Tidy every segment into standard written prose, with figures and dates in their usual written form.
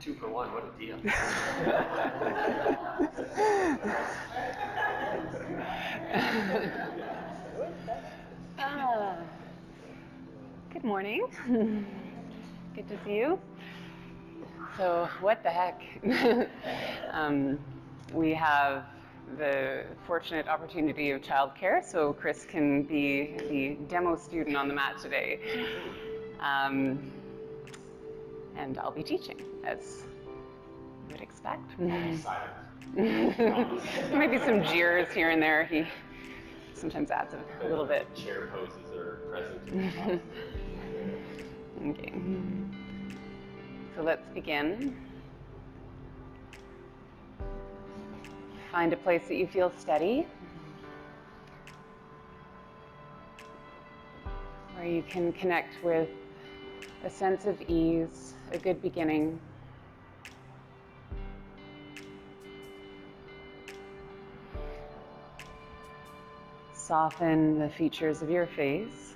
2 for 1, what a deal. Good morning. Good to see you. So what the heck? We have the fortunate opportunity of childcare, so Chris can be the demo student on the mat today. And I'll be teaching, as you would expect. Maybe some jeers here and there. He sometimes adds a little bit. Chair poses are present. Okay. So let's begin. Find a place that you feel steady, where you can connect with a sense of ease, a good beginning. Soften the features of your face.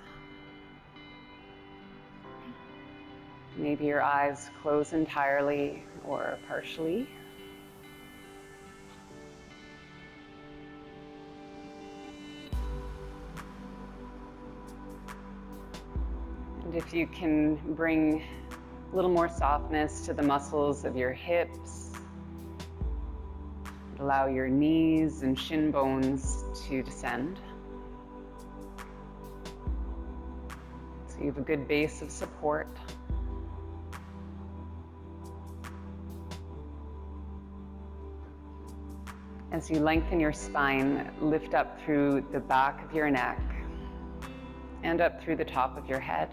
Maybe your eyes close entirely or partially. And if you can bring a little more softness to the muscles of your hips, allow your knees and shin bones to descend. So you have a good base of support. As you lengthen your spine, lift up through the back of your neck and up through the top of your head.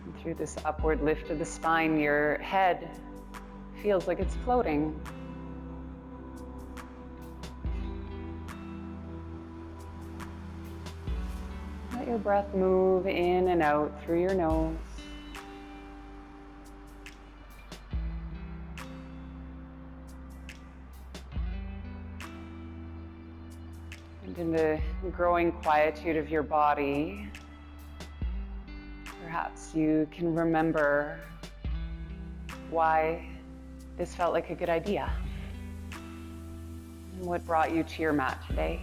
And through this upward lift of the spine, your head feels like it's floating. Let your breath move in and out through your nose. And in the growing quietude of your body, perhaps you can remember why this felt like a good idea and what brought you to your mat today.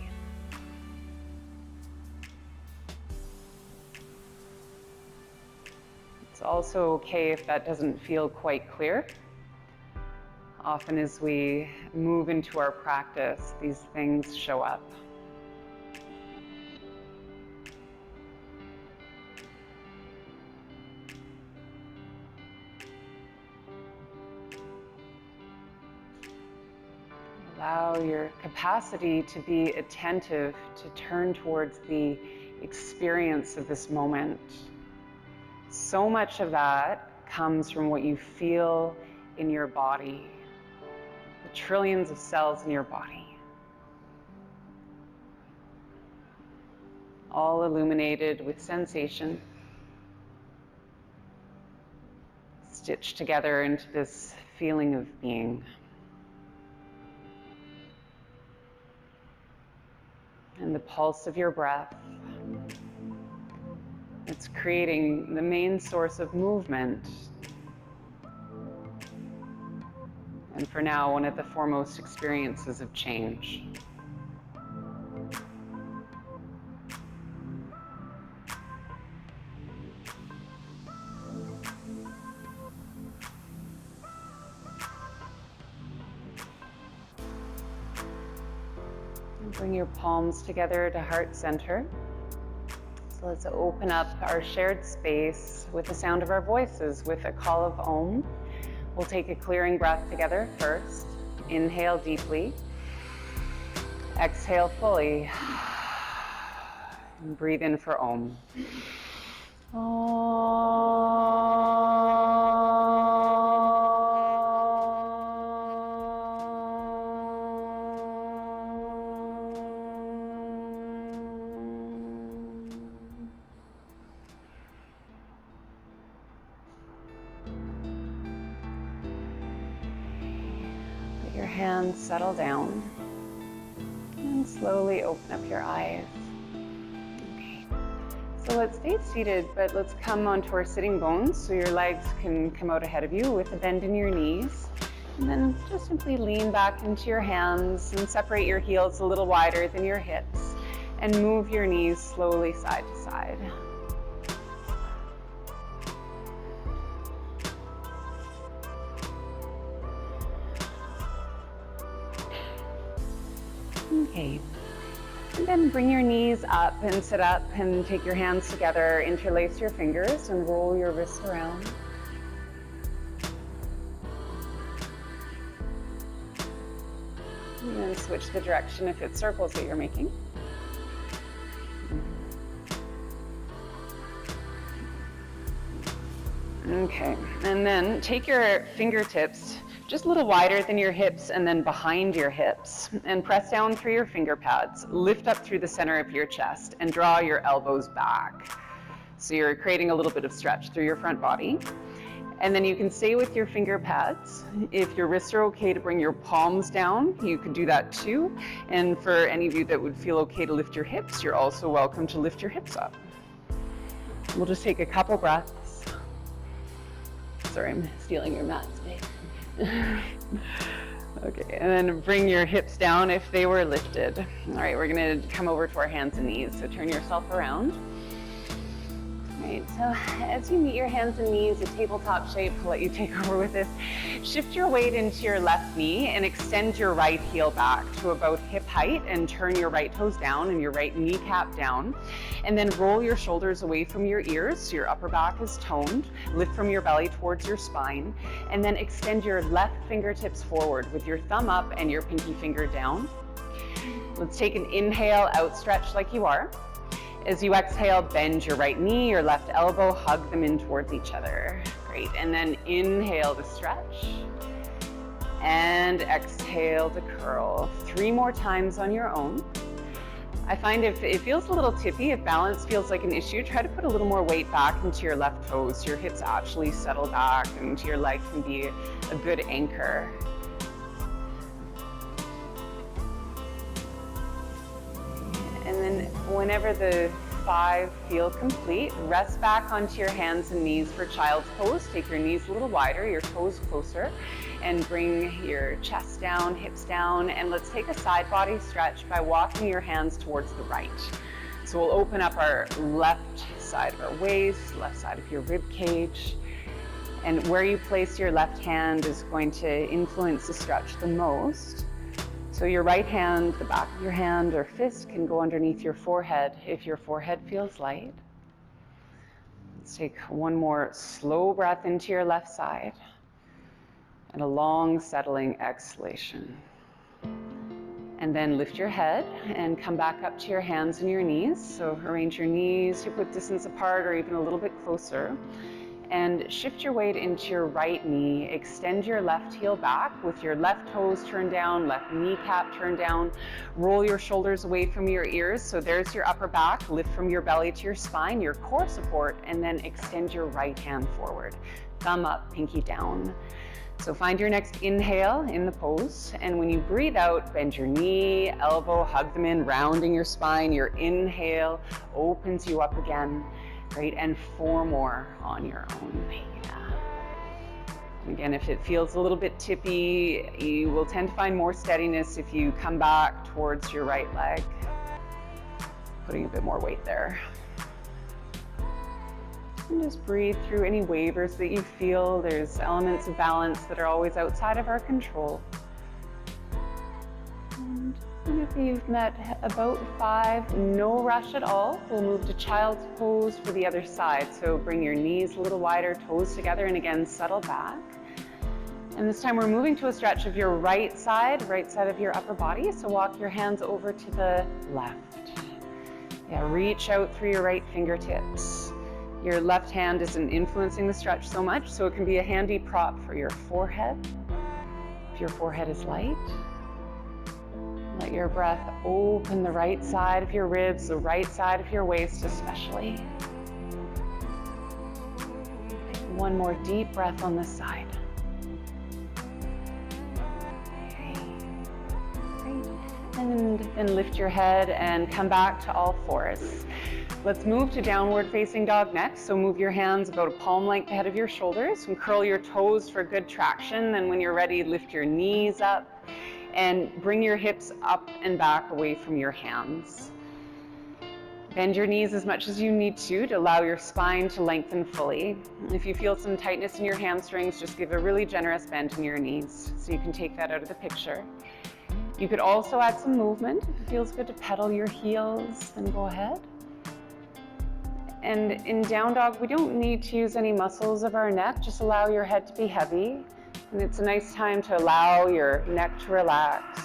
It's also okay if that doesn't feel quite clear. Often as we move into our practice, these things show up. Allow your capacity to be attentive, to turn towards the experience of this moment. So much of that comes from what you feel in your body, the trillions of cells in your body, all illuminated with sensation, stitched together into this feeling of being. And the pulse of your breath, it's creating the main source of movement. And for now, one of the foremost experiences of change. Bring your palms together to heart center. So let's open up our shared space with the sound of our voices with a call of Om. We'll take a clearing breath together first. Inhale deeply. Exhale fully. And breathe in for Om. Let your hands settle down and slowly open up your eyes. Okay. So let's stay seated, but let's come onto our sitting bones so your legs can come out ahead of you with a bend in your knees. And then just simply lean back into your hands and separate your heels a little wider than your hips and move your knees slowly side to side. Okay. And then bring your knees up and sit up and take your hands together, interlace your fingers and roll your wrists around. And then switch the direction if it's circles that you're making. Okay, and then take your fingertips just a little wider than your hips and then behind your hips, and press down through your finger pads, lift up through the center of your chest and draw your elbows back. So you're creating a little bit of stretch through your front body. And then you can stay with your finger pads. If your wrists are okay to bring your palms down, you could do that too. And for any of you that would feel okay to lift your hips, you're also welcome to lift your hips up. We'll just take a couple breaths. Sorry, I'm stealing your mat space. Okay, and then bring your hips down if they were lifted. All right, we're gonna come over to our hands and knees. So turn yourself around. All right, so as you meet your hands and knees, a tabletop shape, I'll let you take over with this. Shift your weight into your left knee and extend your right heel back to about hip height and turn your right toes down and your right kneecap down. And then roll your shoulders away from your ears so your upper back is toned. Lift from your belly towards your spine. And then extend your left fingertips forward with your thumb up and your pinky finger down. Let's take an inhale, outstretch like you are. As you exhale, bend your right knee, your left elbow, hug them in towards each other. Great, and then inhale to stretch. And exhale to curl. 3 more times on your own. I find if it feels a little tippy, if balance feels like an issue, try to put a little more weight back into your left toes so your hips actually settle back and your leg can be a good anchor. And then whenever the 5 feel complete, rest back onto your hands and knees for child's pose. Take your knees a little wider, your toes closer, and bring your chest down, hips down, and let's take a side body stretch by walking your hands towards the right. So we'll open up our left side of our waist, left side of your rib cage, and where you place your left hand is going to influence the stretch the most. So your right hand, the back of your hand or fist can go underneath your forehead if your forehead feels light. Let's take one more slow breath into your left side and a long settling exhalation. And then lift your head and come back up to your hands and your knees. So arrange your knees, hip width distance apart or even a little bit closer. And shift your weight into your right knee. Extend your left heel back with your left toes turned down, left kneecap turned down. Roll your shoulders away from your ears. So there's your upper back. Lift from your belly to your spine, your core support, and then extend your right hand forward. Thumb up, pinky down. So find your next inhale in the pose. And when you breathe out, bend your knee, elbow, hug them in, rounding your spine. Your inhale opens you up again. Great, and 4 more on your own. Yeah. Again, if it feels a little bit tippy, you will tend to find more steadiness if you come back towards your right leg, putting a bit more weight there. And just breathe through any wavers that you feel. There's elements of balance that are always outside of our control. And if you've met about 5, no rush at all. We'll move to child's pose for the other side. So bring your knees a little wider, toes together, and again, settle back. And this time we're moving to a stretch of your right side of your upper body. So walk your hands over to the left. Yeah, reach out through your right fingertips. Your left hand isn't influencing the stretch so much, so it can be a handy prop for your forehead. If your forehead is light, let your breath open the right side of your ribs, the right side of your waist especially. One more deep breath on this side. Okay. Great. And then lift your head and come back to all fours. Let's move to downward facing dog next. So move your hands about a palm length ahead of your shoulders and curl your toes for good traction. Then when you're ready, lift your knees up and bring your hips up and back away from your hands. Bend your knees as much as you need to allow your spine to lengthen fully. If you feel some tightness in your hamstrings, just give a really generous bend in your knees so you can take that out of the picture. You could also add some movement. If it feels good to pedal your heels, then go ahead. And in down dog, we don't need to use any muscles of our neck, just allow your head to be heavy. And it's a nice time to allow your neck to relax.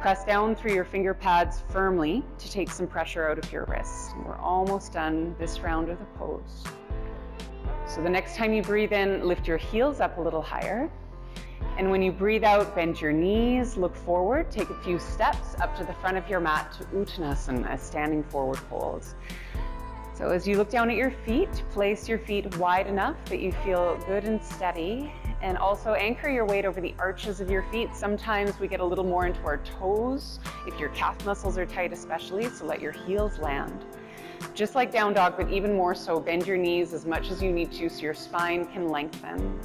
Press down through your finger pads firmly to take some pressure out of your wrists. And we're almost done this round of the pose. So the next time you breathe in, lift your heels up a little higher. And when you breathe out, bend your knees, look forward, take a few steps up to the front of your mat to Uttanasana, a standing forward hold. So as you look down at your feet, place your feet wide enough that you feel good and steady, and also anchor your weight over the arches of your feet. Sometimes we get a little more into our toes, if your calf muscles are tight especially, so let your heels land. Just like down dog, but even more so, bend your knees as much as you need to so your spine can lengthen.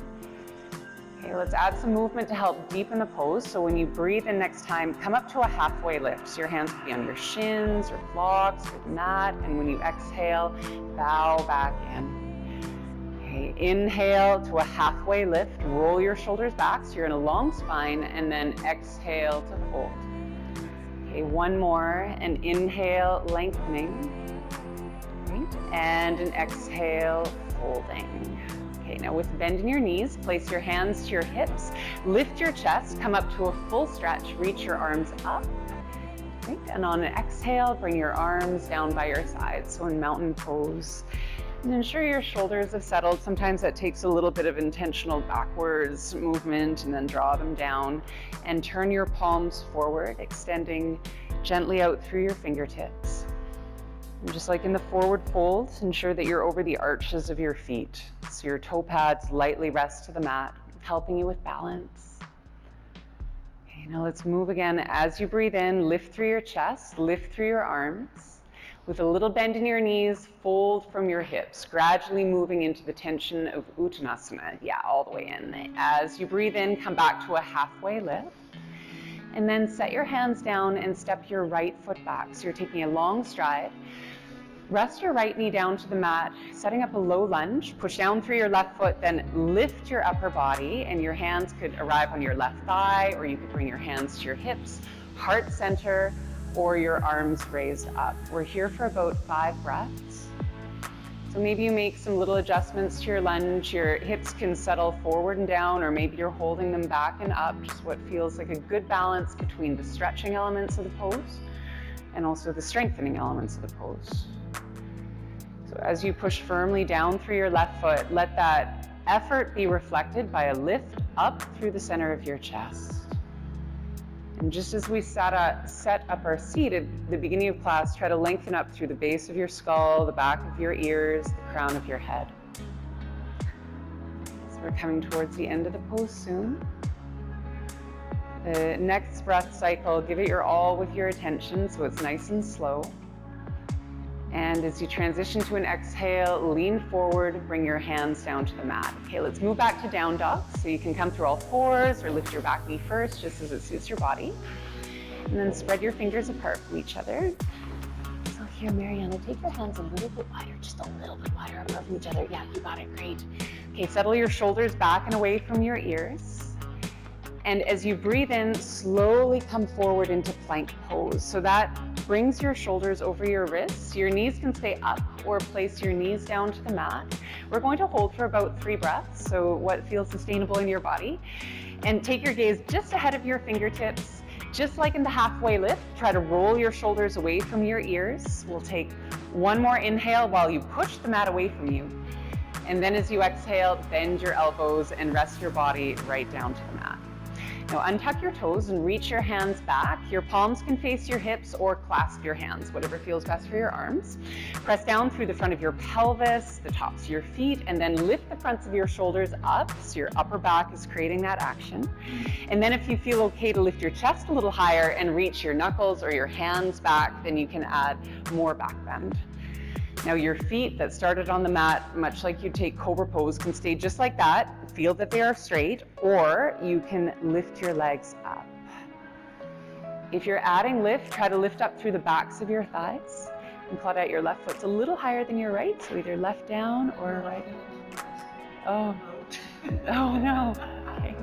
Okay, let's add some movement to help deepen the pose. So when you breathe in next time, come up to a halfway lift. So your hands will be on your shins or blocks or the mat. And when you exhale, bow back in. Okay, inhale to a halfway lift. Roll your shoulders back so you're in a long spine, and then exhale to fold. Okay, one more, and inhale, lengthening. Right, and an exhale, folding. Okay, now with bend in your knees, place your hands to your hips, lift your chest, come up to a full stretch, reach your arms up. Right, and on an exhale, bring your arms down by your sides, so in mountain pose. And ensure your shoulders have settled. Sometimes that takes a little bit of intentional backwards movement, and then draw them down. And turn your palms forward, extending gently out through your fingertips. And just like in the forward fold, ensure that you're over the arches of your feet. So your toe pads lightly rest to the mat, helping you with balance. Okay, now let's move again. As you breathe in, lift through your chest, lift through your arms. With a little bend in your knees, fold from your hips, gradually moving into the tension of Uttanasana. Yeah, all the way in. As you breathe in, come back to a halfway lift. And then set your hands down and step your right foot back. So you're taking a long stride. Rest your right knee down to the mat, setting up a low lunge. Push down through your left foot, then lift your upper body, and your hands could arrive on your left thigh, or you could bring your hands to your hips, heart center, or your arms raised up. We're here for about 5 breaths. So maybe you make some little adjustments to your lunge. Your hips can settle forward and down, or maybe you're holding them back and up, just what feels like a good balance between the stretching elements of the pose and also the strengthening elements of the pose. So as you push firmly down through your left foot, let that effort be reflected by a lift up through the center of your chest. And just as we set up our seat at the beginning of class, try to lengthen up through the base of your skull, the back of your ears, the crown of your head. So we're coming towards the end of the pose soon. The next breath cycle, give it your all with your attention so it's nice and slow. And as you transition to an exhale, lean forward, bring your hands down to the mat. Okay, let's move back to down dog. So you can come through all fours or lift your back knee first, just as it suits your body. And then spread your fingers apart from each other. So here, Mariana, take your hands a little bit wider, just a little bit wider apart from each other. Yeah, you got it, great. Okay, settle your shoulders back and away from your ears. And as you breathe in, slowly come forward into plank pose. So that brings your shoulders over your wrists. Your knees can stay up or place your knees down to the mat. We're going to hold for about 3 breaths, so what feels sustainable in your body. And take your gaze just ahead of your fingertips. Just like in the halfway lift, try to roll your shoulders away from your ears. We'll take one more inhale while you push the mat away from you. And then as you exhale, bend your elbows and rest your body right down to the mat. Now untuck your toes and reach your hands back. Your palms can face your hips or clasp your hands, whatever feels best for your arms. Press down through the front of your pelvis, the tops of your feet, and then lift the fronts of your shoulders up so your upper back is creating that action. And then if you feel okay to lift your chest a little higher and reach your knuckles or your hands back, then you can add more back bend. Now your feet that started on the mat, much like you take Cobra Pose, can stay just like that. Feel that they are straight, or you can lift your legs up. If you're adding lift, try to lift up through the backs of your thighs. And Claudette, your left foot's a little higher than your right, so either left down or right. Oh, oh no. Okay.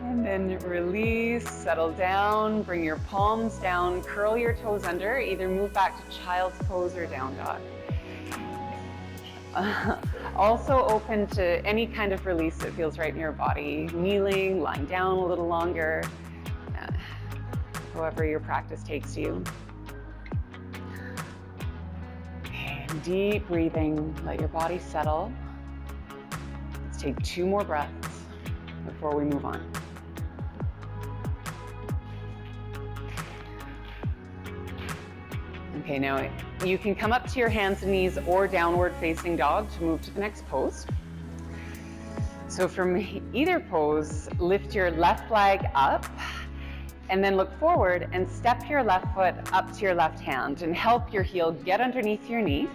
And then release, settle down, bring your palms down, curl your toes under, either move back to child's pose or down dog. Also open to any kind of release that feels right in your body, kneeling, lying down a little longer, however your practice takes you. Okay, deep breathing, let your body settle. Let's take 2 more breaths before we move on. Okay, now you can come up to your hands and knees or downward facing dog to move to the next pose. So from either pose, lift your left leg up and then look forward and step your left foot up to your left hand and help your heel get underneath your knee.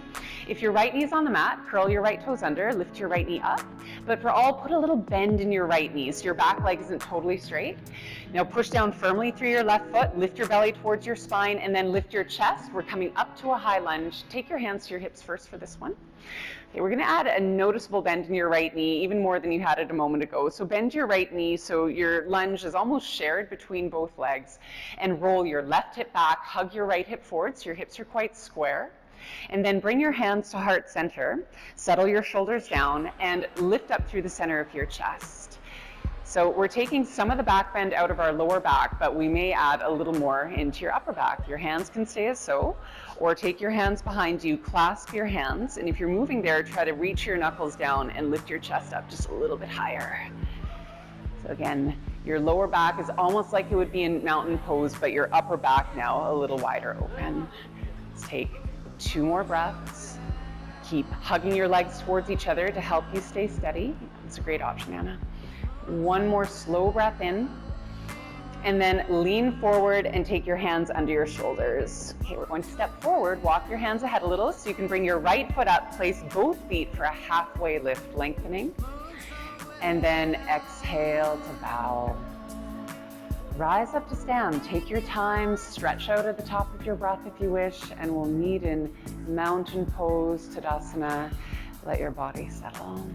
If your right knee is on the mat, curl your right toes under, lift your right knee up. But for all, put a little bend in your right knee so your back leg isn't totally straight. Now push down firmly through your left foot, lift your belly towards your spine, and then lift your chest. We're coming up to a high lunge. Take your hands to your hips first for this one. Okay, we're gonna add a noticeable bend in your right knee, even more than you had it a moment ago. So bend your right knee so your lunge is almost shared between both legs, and roll your left hip back, hug your right hip forward so your hips are quite square. And then bring your hands to heart center, settle your shoulders down, and lift up through the center of your chest. So we're taking some of the back bend out of our lower back, but we may add a little more into your upper back. Your hands can stay as so, or take your hands behind you, clasp your hands, and if you're moving there, try to reach your knuckles down and lift your chest up just a little bit higher. So again, your lower back is almost like it would be in mountain pose, but your upper back now a little wider open. Let's take 2 more breaths. Keep hugging your legs towards each other to help you stay steady. It's a great option, Anna. 1 more slow breath in, and then lean forward and take your hands under your shoulders. Okay, we're going to step forward, walk your hands ahead a little so you can bring your right foot up, place both feet for a halfway lift, lengthening, and then exhale to bow. Rise up to stand, take your time, stretch out at the top of your breath if you wish, and we'll meet in mountain pose, Tadasana. Let your body settle.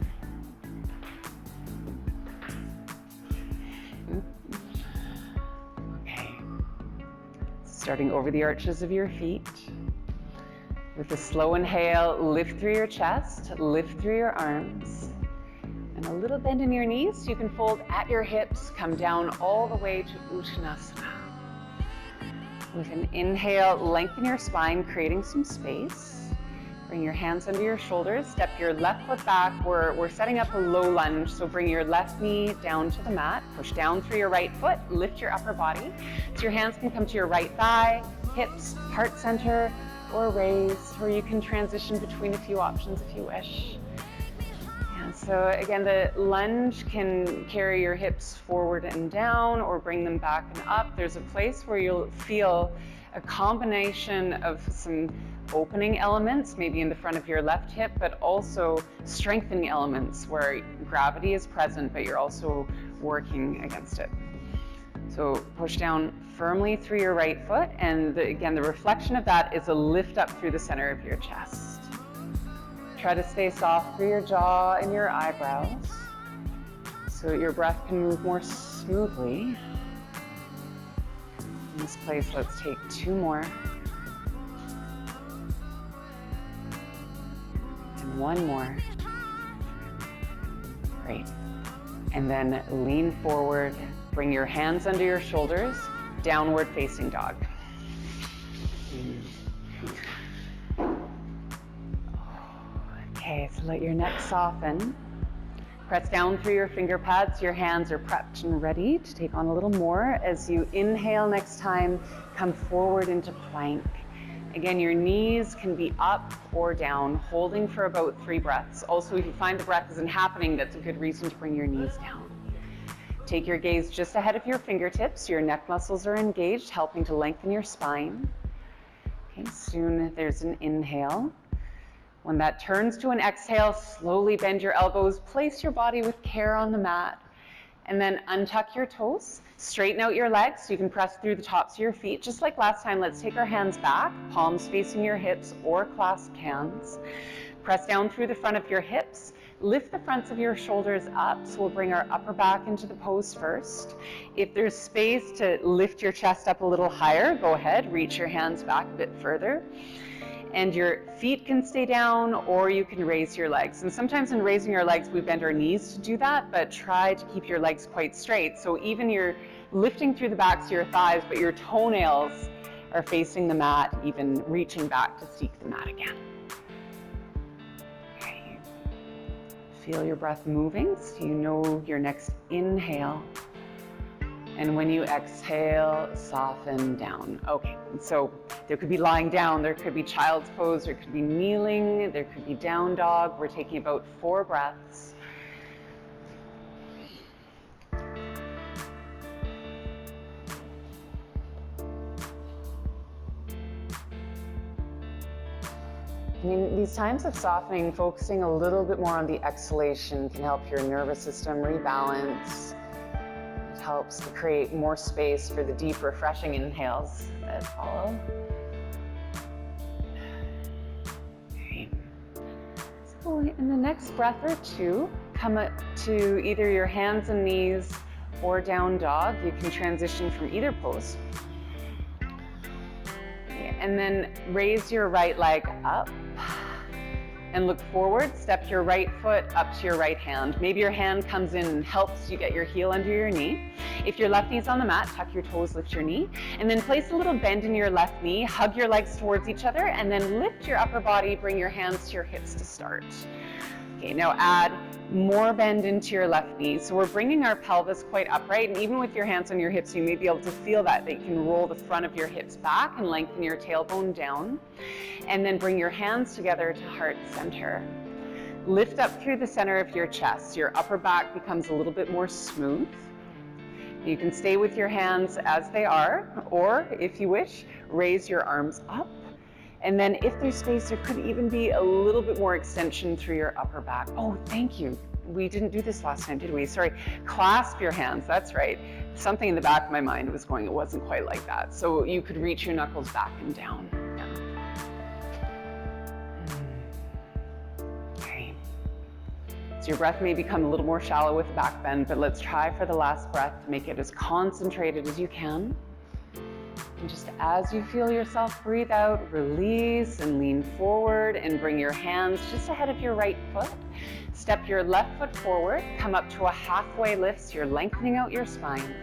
Okay, starting over the arches of your feet. With a slow inhale, lift through your chest, lift through your arms. And a little bend in your knees so you can fold at your hips, come down all the way to Uttanasana. With an inhale, lengthen your spine, creating some space. Bring your hands under your shoulders, step your left foot back. We're setting up a low lunge, so bring your left knee down to the mat, push down through your right foot, lift your upper body. So your hands can come to your right thigh, hips, heart center, or raise, or you can transition between a few options if you wish. So again, the lunge can carry your hips forward and down or bring them back and up. There's a place where you'll feel a combination of some opening elements, maybe in the front of your left hip, but also strengthening elements where gravity is present, but you're also working against it. So push down firmly through your right foot, and again, the reflection of that is a lift up through the center of your chest. Try to stay soft through your jaw and your eyebrows so that your breath can move more smoothly. In this place, let's take 2 more. And 1 more. Great. And then lean forward, bring your hands under your shoulders, downward facing dog. Okay, so let your neck soften. Press down through your finger pads. Your hands are prepped and ready to take on a little more. As you inhale next time, come forward into plank. Again, your knees can be up or down, holding for about 3 breaths. Also, if you find the breath isn't happening, that's a good reason to bring your knees down. Take your gaze just ahead of your fingertips. Your neck muscles are engaged, helping to lengthen your spine. Okay, soon there's an inhale. When that turns to an exhale, slowly bend your elbows, place your body with care on the mat, and then untuck your toes, straighten out your legs so you can press through the tops of your feet. Just like last time, let's take our hands back, palms facing your hips or clasped hands. Press down through the front of your hips, lift the fronts of your shoulders up, so we'll bring our upper back into the pose first. If there's space to lift your chest up a little higher, go ahead, reach your hands back a bit further. And your feet can stay down, or you can raise your legs. And sometimes in raising our legs, we bend our knees to do that, but try to keep your legs quite straight. So even you're lifting through the backs of your thighs, but your toenails are facing the mat, even reaching back to seek the mat again. Okay. Feel your breath moving, so you know your next inhale. And when you exhale, soften down. Okay, so there could be lying down, there could be child's pose, there could be kneeling, there could be down dog. We're taking about 4 breaths. I mean, these times of softening, focusing a little bit more on the exhalation can help your nervous system rebalance. Helps to create more space for the deep, refreshing inhales that follow. Okay. So in the next breath or two, come up to either your hands and knees or down dog. You can transition from either pose. Okay. And then raise your right leg up and look forward. Step your right foot up to your right hand. Maybe your hand comes in and helps you get your heel under your knee. If your left knee's on the mat, tuck your toes, lift your knee, and then place a little bend in your left knee, hug your legs towards each other, and then lift your upper body, bring your hands to your hips to start. Okay, now add more bend into your left knee. So we're bringing our pelvis quite upright, and even with your hands on your hips, you may be able to feel that you can roll the front of your hips back and lengthen your tailbone down. And then bring your hands together to heart center. Lift up through the center of your chest. Your upper back becomes a little bit more smooth. You can stay with your hands as they are, or if you wish, raise your arms up. And then if there's space, there could even be a little bit more extension through your upper back. Oh, thank you. We didn't do this last time, did we? Sorry. Clasp your hands, that's right. Something in the back of my mind was going, it wasn't quite like that. So you could reach your knuckles back and down. Okay. So your breath may become a little more shallow with the back bend, but let's try for the last breath to make it as concentrated as you can. And just as you feel yourself breathe out, release and lean forward and bring your hands just ahead of your right foot. Step your left foot forward, come up to a halfway lift, so you're lengthening out your spine.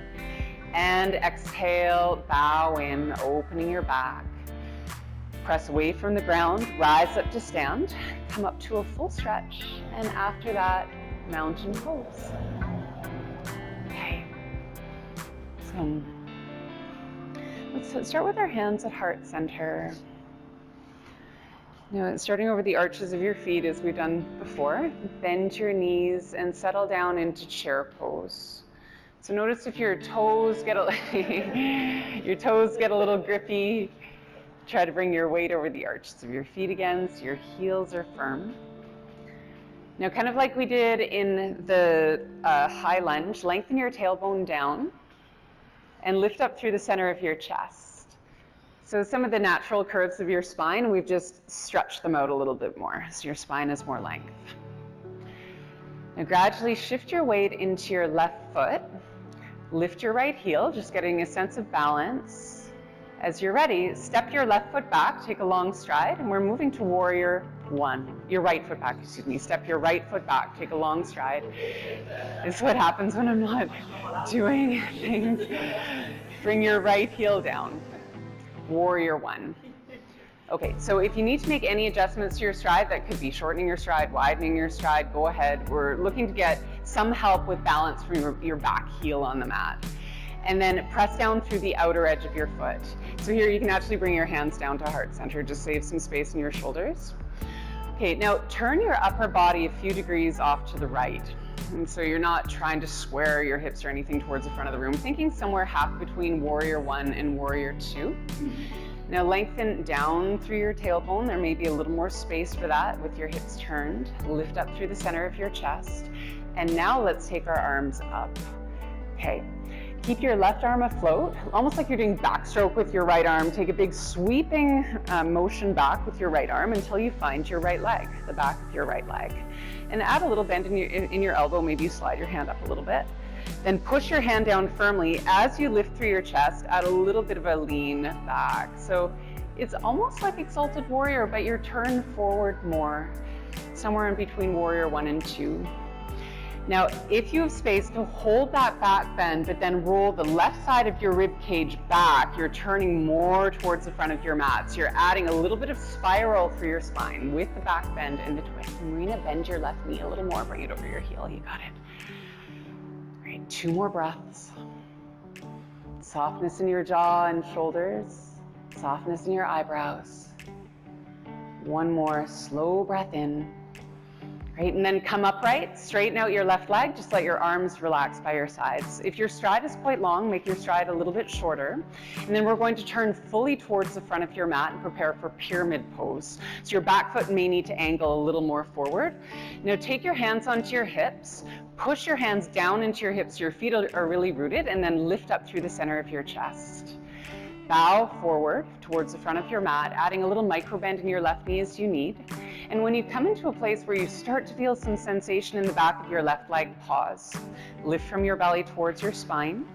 And exhale, bow in, opening your back. Press away from the ground, rise up to stand, come up to a full stretch, and after that, mountain pose. Okay. So let's start with our hands at heart center. Now, starting over the arches of your feet as we've done before, bend your knees and settle down into chair pose. So notice if your toes get a little grippy. Try to bring your weight over the arches of your feet again so your heels are firm. Now, kind of like we did in the high lunge, lengthen your tailbone down and lift up through the center of your chest. So some of the natural curves of your spine, we've just stretched them out a little bit more, so your spine has more length. Now gradually shift your weight into your left foot. Lift your right heel, just getting a sense of balance. As you're ready, step your left foot back, take a long stride, and we're moving to warrior one. Your right foot back, excuse me. Step your right foot back, take a long stride. This is what happens when I'm not doing things. Bring your right heel down. Warrior one. Okay, so if you need to make any adjustments to your stride, that could be shortening your stride, widening your stride, go ahead. We're looking to get some help with balance from your back heel on the mat. And then press down through the outer edge of your foot. So here you can actually bring your hands down to heart center, just save some space in your shoulders. Okay, now turn your upper body a few degrees off to the right. And so you're not trying to square your hips or anything towards the front of the room, thinking somewhere half between warrior one and warrior two. Now lengthen down through your tailbone. There may be a little more space for that with your hips turned. Lift up through the center of your chest. And now let's take our arms up. Okay. Keep your left arm afloat, almost like you're doing backstroke with your right arm. Take a big sweeping motion back with your right arm until you find your right leg, the back of your right leg. And add a little bend in your elbow. Maybe you slide your hand up a little bit. Then push your hand down firmly. As you lift through your chest, add a little bit of a lean back. So it's almost like Exalted Warrior, but you're turned forward more, somewhere in between Warrior 1 and 2. Now, if you have space to hold that back bend, but then roll the left side of your rib cage back, you're turning more towards the front of your mat. So you're adding a little bit of spiral for your spine with the back bend and the twist. Marina, bend your left knee a little more, bring it over your heel, you got it. All right, 2 more breaths. Softness in your jaw and shoulders, softness in your eyebrows. 1 more slow breath in. Right, and then come upright, straighten out your left leg, just let your arms relax by your sides. If your stride is quite long, make your stride a little bit shorter. And then we're going to turn fully towards the front of your mat and prepare for pyramid pose. So your back foot may need to angle a little more forward. Now take your hands onto your hips, push your hands down into your hips, your feet are really rooted, and then lift up through the center of your chest. Bow forward towards the front of your mat, adding a little micro bend in your left knee as you need. And when you come into a place where you start to feel some sensation in the back of your left leg, pause. Lift from your belly towards your spine.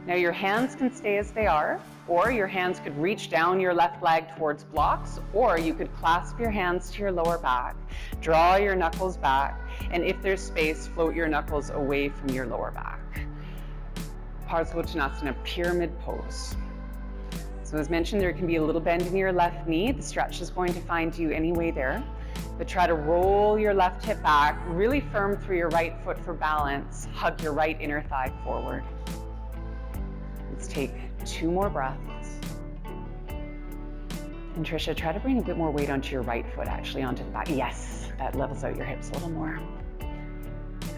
Now your hands can stay as they are, or your hands could reach down your left leg towards blocks, or you could clasp your hands to your lower back, draw your knuckles back, and if there's space, float your knuckles away from your lower back. Parsvottanasana, pyramid pose. So as mentioned, there can be a little bend in your left knee. The stretch is going to find you anyway there. But try to roll your left hip back, really firm through your right foot for balance. Hug your right inner thigh forward. Let's take 2 more breaths. And Tricia, try to bring a bit more weight onto your right foot, actually onto the back. Yes, that levels out your hips a little more.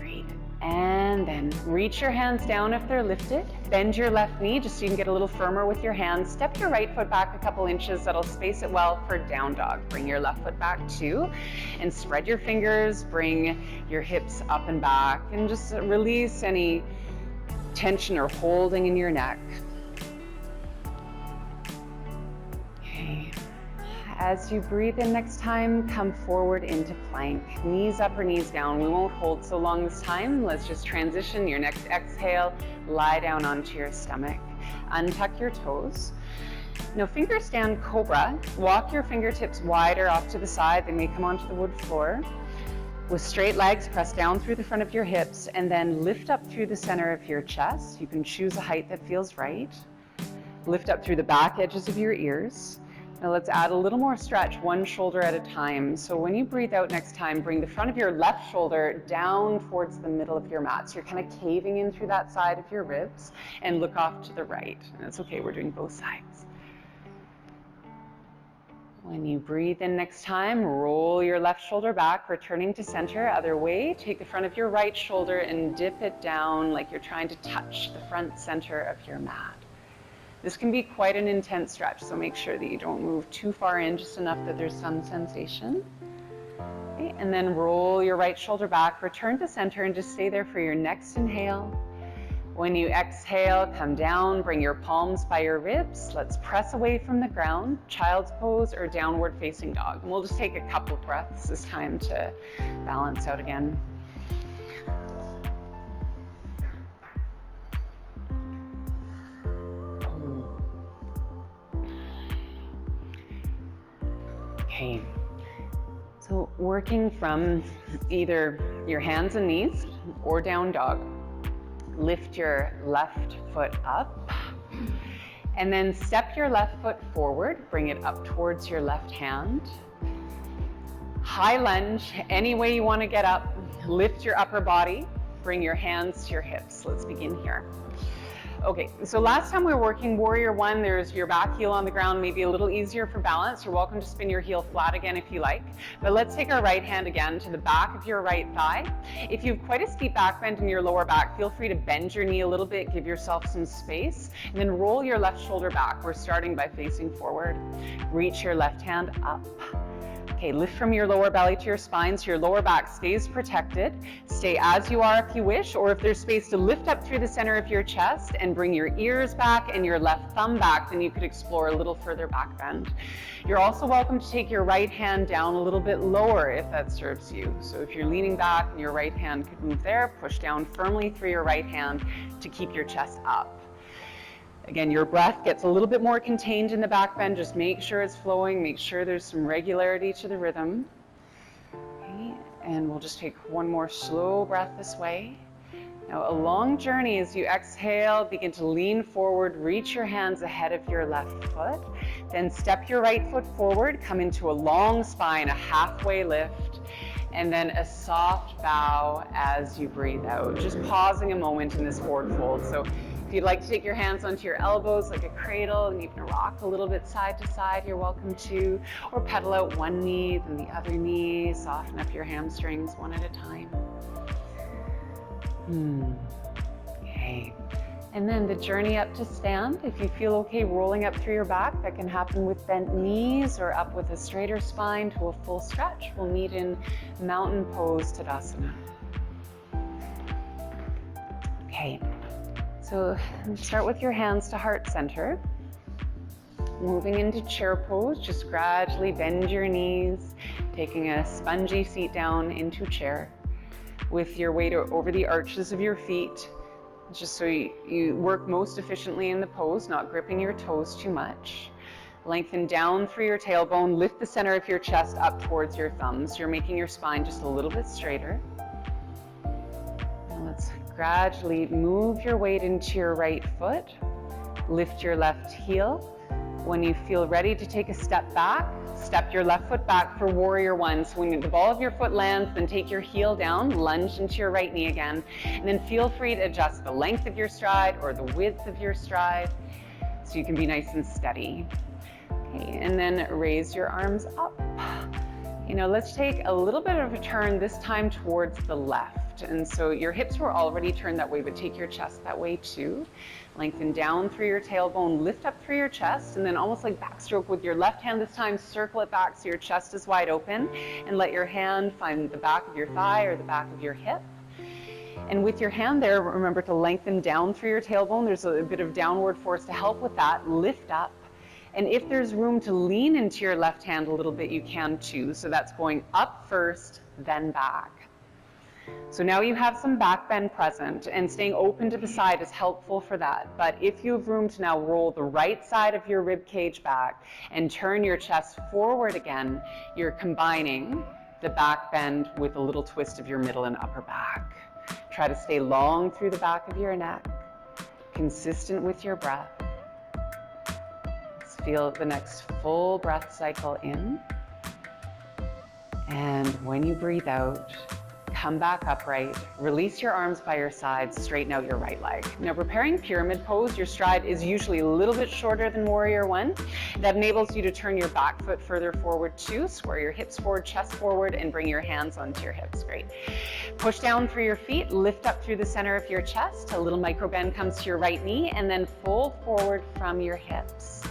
Great. And then reach your hands down if they're lifted. Bend your left knee just so you can get a little firmer with your hands. Step your right foot back a couple inches. That'll space it well for down dog. Bring your left foot back too. And spread your fingers. Bring your hips up and back. And just release any tension or holding in your neck. Okay. As you breathe in next time, come forward into plank. Knees up or knees down. We won't hold so long this time. Let's just transition. Your next exhale, lie down onto your stomach. Untuck your toes. Now finger stand cobra. Walk your fingertips wider off to the side. They may come onto the wood floor. With straight legs, press down through the front of your hips and then lift up through the center of your chest. You can choose a height that feels right. Lift up through the back edges of your ears. Now let's add a little more stretch, 1 shoulder at a time. So when you breathe out next time, bring the front of your left shoulder down towards the middle of your mat. So you're kind of caving in through that side of your ribs and look off to the right. And it's okay, we're doing both sides. When you breathe in next time, roll your left shoulder back, returning to center. Other way, take the front of your right shoulder and dip it down like you're trying to touch the front center of your mat. This can be quite an intense stretch, so make sure that you don't move too far in, just enough that there's some sensation. Okay, and then roll your right shoulder back, return to center, and just stay there for your next inhale. When you exhale, come down, bring your palms by your ribs. Let's press away from the ground, child's pose or downward facing dog. And we'll just take a couple breaths this time to balance out again. Okay, so working from either your hands and knees or down dog, lift your left foot up and then step your left foot forward, bring it up towards your left hand. High lunge, any way you want to get up, lift your upper body, bring your hands to your hips. Let's begin here. Okay, so last time we were working warrior one, there's your back heel on the ground, maybe a little easier for balance. You're welcome to spin your heel flat again if you like. But let's take our right hand again to the back of your right thigh. If you have quite a steep back bend in your lower back, feel free to bend your knee a little bit, give yourself some space, and then roll your left shoulder back. We're starting by facing forward. Reach your left hand up. Okay, lift from your lower belly to your spine so your lower back stays protected. Stay as you are if you wish, or if there's space to lift up through the center of your chest and bring your ears back and your left thumb back, then you could explore a little further back bend. You're also welcome to take your right hand down a little bit lower if that serves you. So if you're leaning back and your right hand could move there, push down firmly through your right hand to keep your chest up. Again, your breath gets a little bit more contained in the back bend. Just make sure it's flowing. Make sure there's some regularity to the rhythm. Okay, and we'll just take one more slow breath this way. Now, a long journey as you exhale, begin to lean forward, reach your hands ahead of your left foot. Then step your right foot forward, come into a long spine, a halfway lift, and then a soft bow as you breathe out. Just pausing a moment in this forward fold. So if you'd like to take your hands onto your elbows like a cradle and even rock a little bit side to side, you're welcome to, or pedal out one knee, then the other knee, soften up your hamstrings one at a time. Okay. And then the journey up to stand, if you feel okay rolling up through your back, that can happen with bent knees or up with a straighter spine to a full stretch. We'll meet in mountain pose Tadasana. Okay. So start with your hands to heart center. Moving into chair pose, just gradually bend your knees, taking a spongy seat down into chair with your weight over the arches of your feet, just so you work most efficiently in the pose, not gripping your toes too much. Lengthen down through your tailbone, lift the center of your chest up towards your thumbs. You're making your spine just a little bit straighter. And let's gradually move your weight into your right foot. Lift your left heel. When you feel ready to take a step back, step your left foot back for warrior one. So when the ball of your foot lands, then take your heel down, lunge into your right knee again, and then feel free to adjust the length of your stride or the width of your stride so you can be nice and steady. Okay, and then raise your arms up. Let's take a little bit of a turn this time towards the left. And so your hips were already turned that way, but take your chest that way too. Lengthen down through your tailbone, lift up through your chest, and then almost like backstroke with your left hand this time, circle it back so your chest is wide open, and let your hand find the back of your thigh or the back of your hip. And with your hand there, remember to lengthen down through your tailbone. There's a bit of downward force to help with that. Lift up. And if there's room to lean into your left hand a little bit, you can too. So that's going up first, then back. So now you have some back bend present, and staying open to the side is helpful for that. But if you have room to now roll the right side of your rib cage back and turn your chest forward again, you're combining the back bend with a little twist of your middle and upper back. Try to stay long through the back of your neck, consistent with your breath. Let's feel the next full breath cycle in. And when you breathe out, come back upright, release your arms by your sides, straighten out your right leg. Now preparing pyramid pose, your stride is usually a little bit shorter than warrior one. That enables you to turn your back foot further forward too, square your hips forward, chest forward, and bring your hands onto your hips. Great. Push down through your feet, lift up through the center of your chest, a little micro bend comes to your right knee, and then fold forward from your hips.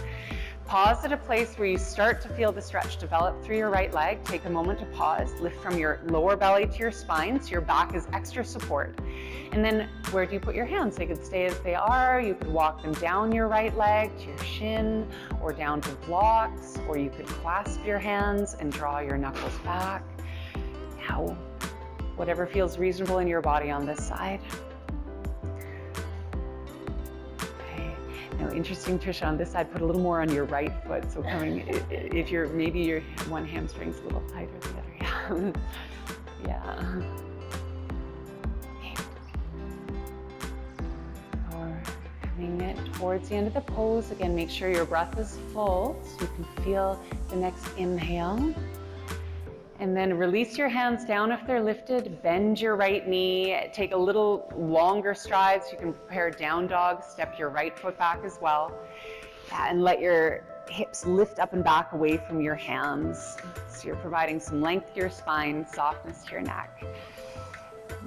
Pause at a place where you start to feel the stretch develop through your right leg. Take a moment to pause. Lift from your lower belly to your spine so your back is extra support. And then where do you put your hands? They could stay as they are. You could walk them down your right leg to your shin or down to blocks, or you could clasp your hands and draw your knuckles back. Now, whatever feels reasonable in your body on this side. Now, interesting, Trisha, on this side, put a little more on your right foot. So coming, if you're, maybe your one hamstring's a little tighter than the other. Yeah. Okay. Or coming towards the end of the pose. Again, make sure your breath is full so you can feel the next inhale. And then release your hands down if they're lifted, bend your right knee, take a little longer strides. You can prepare down dog, step your right foot back as well. And let your hips lift up and back away from your hands. So you're providing some length to your spine, softness to your neck.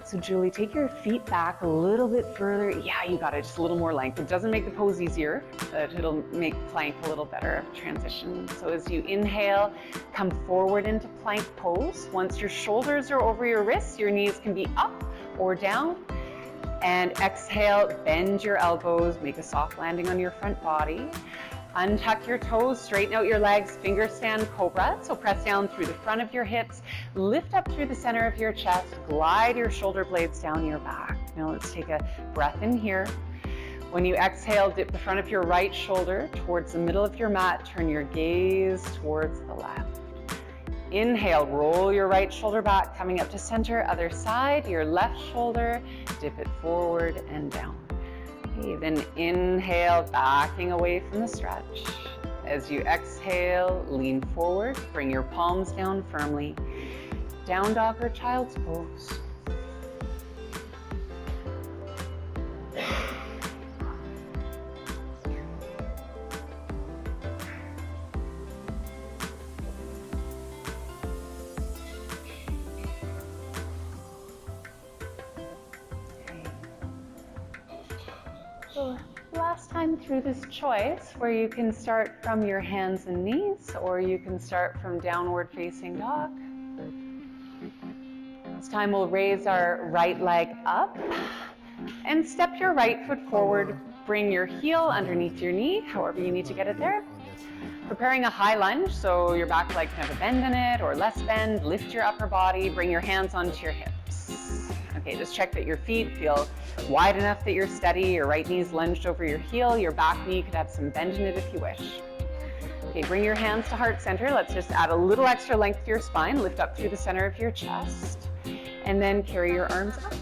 So Julie, take your feet back a little bit further. Yeah, you got it, just a little more length. It doesn't make the pose easier, but it'll make plank a little better transition. So as you inhale, come forward into plank pose. Once your shoulders are over your wrists, your knees can be up or down. And exhale, bend your elbows, make a soft landing on your front body. Untuck your toes, straighten out your legs, finger stand cobra. So press down through the front of your hips, lift up through the center of your chest, glide your shoulder blades down your back. Now let's take a breath in here. When you exhale, dip the front of your right shoulder towards the middle of your mat, turn your gaze towards the left. Inhale, roll your right shoulder back, coming up to center, other side, your left shoulder, dip it forward and down. Okay, then inhale, backing away from the stretch. As you exhale, lean forward, bring your palms down firmly. Down dog or child's pose. So last time through this choice, where you can start from your hands and knees, or you can start from downward facing dog. This time we'll raise our right leg up and step your right foot forward. Bring your heel underneath your knee, however you need to get it there. Preparing a high lunge, so your back leg can have a bend in it or less bend. Lift your upper body, bring your hands onto your hips. Okay, just check that your feet feel wide enough that you're steady. Your right knee's lunged over your heel. Your back knee could have some bend in it if you wish. Okay, bring your hands to heart center. Let's just add a little extra length to your spine. Lift up through the center of your chest. And then carry your arms up.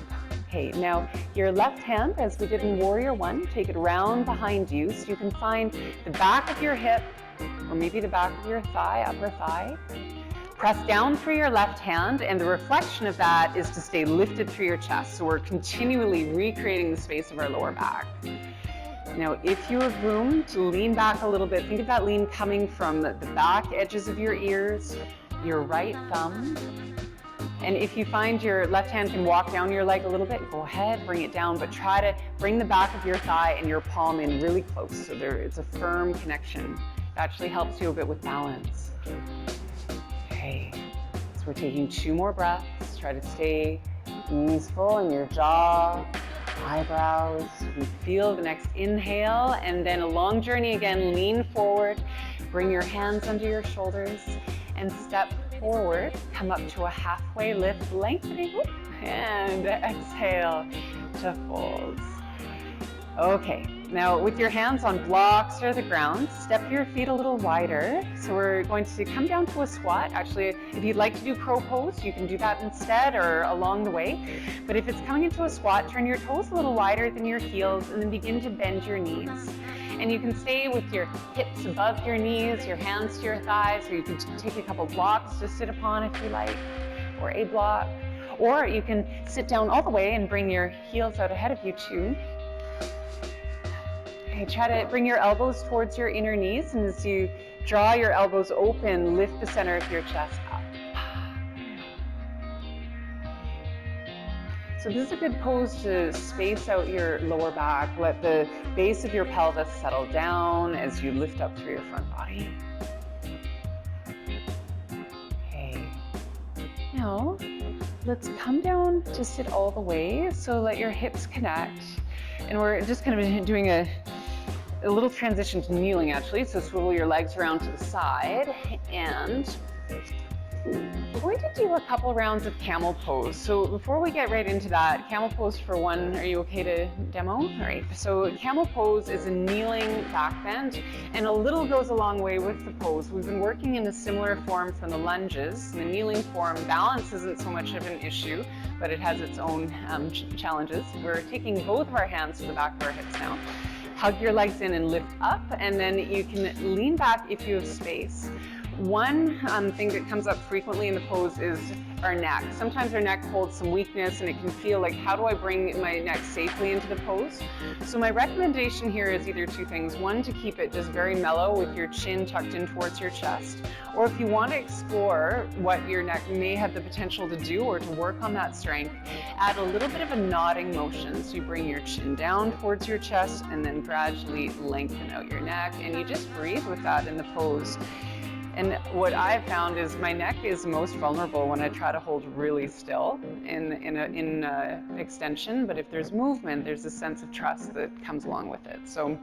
Okay, now your left hand, as we did in Warrior One, take it round behind you so you can find the back of your hip, or maybe the back of your thigh, upper thigh. Press down through your left hand, and the reflection of that is to stay lifted through your chest. So we're continually recreating the space of our lower back. Now, if you have room to lean back a little bit, think of that lean coming from the back edges of your ears, your right thumb. And if you find your left hand can walk down your leg a little bit, go ahead, bring it down, but try to bring the back of your thigh and your palm in really close so it's a firm connection. It actually helps you a bit with balance. Okay, so we're taking 2 more breaths. Try to stay easeful in your jaw, eyebrows. You feel the next inhale, and then a long journey again. Lean forward, bring your hands under your shoulders, and step forward. Come up to a halfway lift, lengthening, and exhale to fold. Okay, now with your hands on blocks or the ground, step your feet a little wider. So we're going to come down to a squat. Actually, if you'd like to do crow pose, you can do that instead or along the way. But if it's coming into a squat, turn your toes a little wider than your heels and then begin to bend your knees. And you can stay with your hips above your knees, your hands to your thighs, or you can take a couple blocks to sit upon if you like, or a block. Or you can sit down all the way and bring your heels out ahead of you too. Okay, try to bring your elbows towards your inner knees, and as you draw your elbows open, lift the center of your chest up. So this is a good pose to space out your lower back. Let the base of your pelvis settle down as you lift up through your front body. Okay. Now, let's come down to sit all the way. So let your hips connect. And we're just kind of doing a little transition to kneeling actually. So swivel your legs around to the side, and we're going to do a couple rounds of Camel Pose. So before we get right into that, Camel Pose for one, are you okay to demo? All right, so Camel Pose is a kneeling back bend, and a little goes a long way with the pose. We've been working in a similar form from the lunges. In the kneeling form, balance isn't so much of an issue, but it has its own challenges. We're taking both of our hands to the back of our hips now. Hug your legs in and lift up, and then you can lean back if you have space. One thing that comes up frequently in the pose is our neck. Sometimes our neck holds some weakness and it can feel like, how do I bring my neck safely into the pose? So my recommendation here is either two things. One, to keep it just very mellow with your chin tucked in towards your chest. Or if you want to explore what your neck may have the potential to do or to work on that strength, add a little bit of a nodding motion. So you bring your chin down towards your chest and then gradually lengthen out your neck, and you just breathe with that in the pose. And what I've found is my neck is most vulnerable when I try to hold really still in extension, but if there's movement, there's a sense of trust that comes along with it. So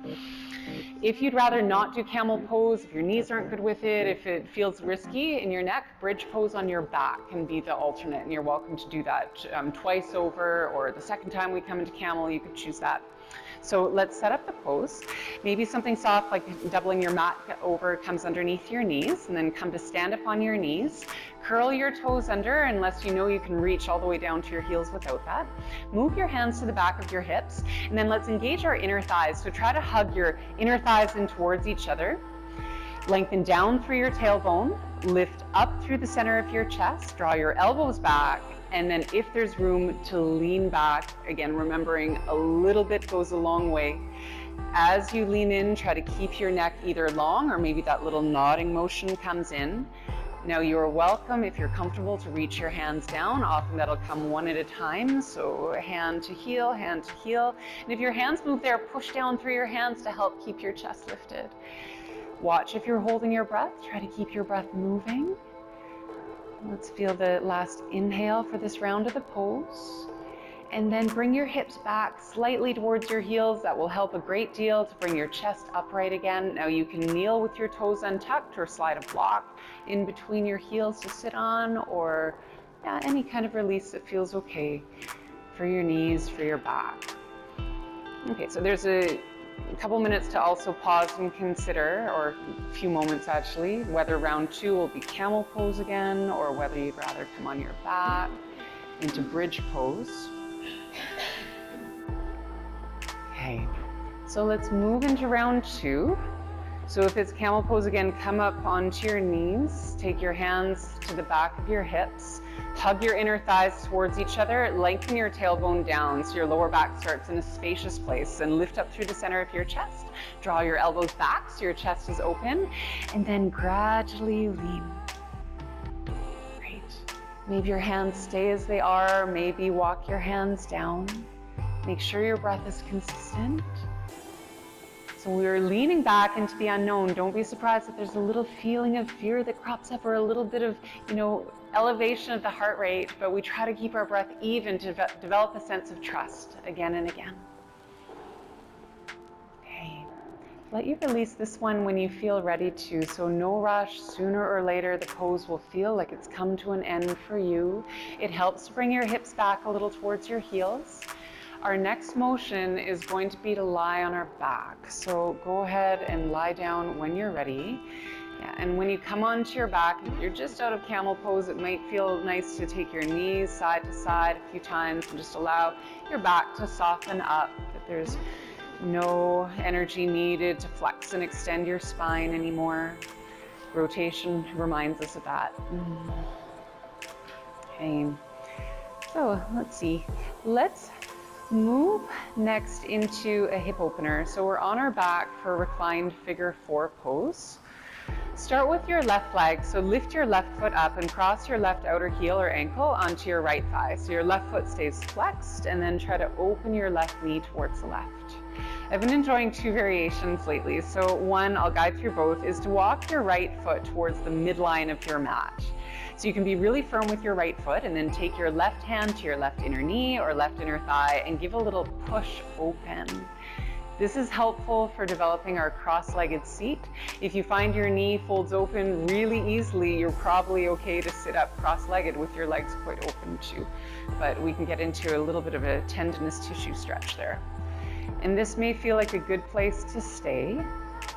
if you'd rather not do camel pose, if your knees aren't good with it, if it feels risky in your neck, bridge pose on your back can be the alternate, and you're welcome to do that twice over, or the second time we come into camel, you could choose that. So let's set up the pose. Maybe something soft like doubling your mat over comes underneath your knees, and then come to stand up on your knees. Curl your toes under unless you know you can reach all the way down to your heels without that. Move your hands to the back of your hips, and then let's engage our inner thighs. So try to hug your inner thighs in towards each other. Lengthen down through your tailbone, lift up through the center of your chest, draw your elbows back, and then if there's room to lean back, again, remembering a little bit goes a long way. As you lean in, try to keep your neck either long or maybe that little nodding motion comes in. Now you're welcome, if you're comfortable, to reach your hands down. Often that'll come one at a time, so hand to heel, hand to heel. And if your hands move there, push down through your hands to help keep your chest lifted. Watch if you're holding your breath, try to keep your breath moving. Let's feel the last inhale for this round of the pose. And then bring your hips back slightly towards your heels. That will help a great deal to bring your chest upright again. Now you can kneel with your toes untucked or slide a block in between your heels to sit on, or any kind of release that feels okay for your knees, for your back. Okay, so there's a couple minutes to also pause and consider, or a few moments actually, whether round two will be camel pose again, or whether you'd rather come on your back into bridge pose. Okay, so let's move into round two. So if it's camel pose again, come up onto your knees, take your hands to the back of your hips, hug your inner thighs towards each other, lengthen your tailbone down so your lower back starts in a spacious place, and lift up through the center of your chest. Draw your elbows back so your chest is open, and then gradually lean. Great. Maybe your hands stay as they are, maybe walk your hands down. Make sure your breath is consistent. So we're leaning back into the unknown. Don't be surprised if there's a little feeling of fear that crops up, or a little bit of, elevation of the heart rate, but we try to keep our breath even to develop a sense of trust again and again. Okay, let you release this one when you feel ready to, so no rush. Sooner or later the pose will feel like it's come to an end for you. It helps to bring your hips back a little towards your heels. Our next motion is going to be to lie on our back. So go ahead and lie down when you're ready. And when you come onto your back, if you're just out of camel pose, it might feel nice to take your knees side to side a few times and just allow your back to soften up, that there's no energy needed to flex and extend your spine anymore. Rotation reminds us of that. Okay, so let's see. Let's move next into a hip opener. So we're on our back for reclined figure 4 pose. Start with your left leg, so lift your left foot up and cross your left outer heel or ankle onto your right thigh. So your left foot stays flexed, and then try to open your left knee towards the left. I've been enjoying two variations lately. So one, I'll guide through both, is to walk your right foot towards the midline of your mat. So you can be really firm with your right foot, and then take your left hand to your left inner knee or left inner thigh and give a little push open. This is helpful for developing our cross-legged seat. If you find your knee folds open really easily, you're probably okay to sit up cross-legged with your legs quite open too. But we can get into a little bit of a tendinous tissue stretch there. And this may feel like a good place to stay.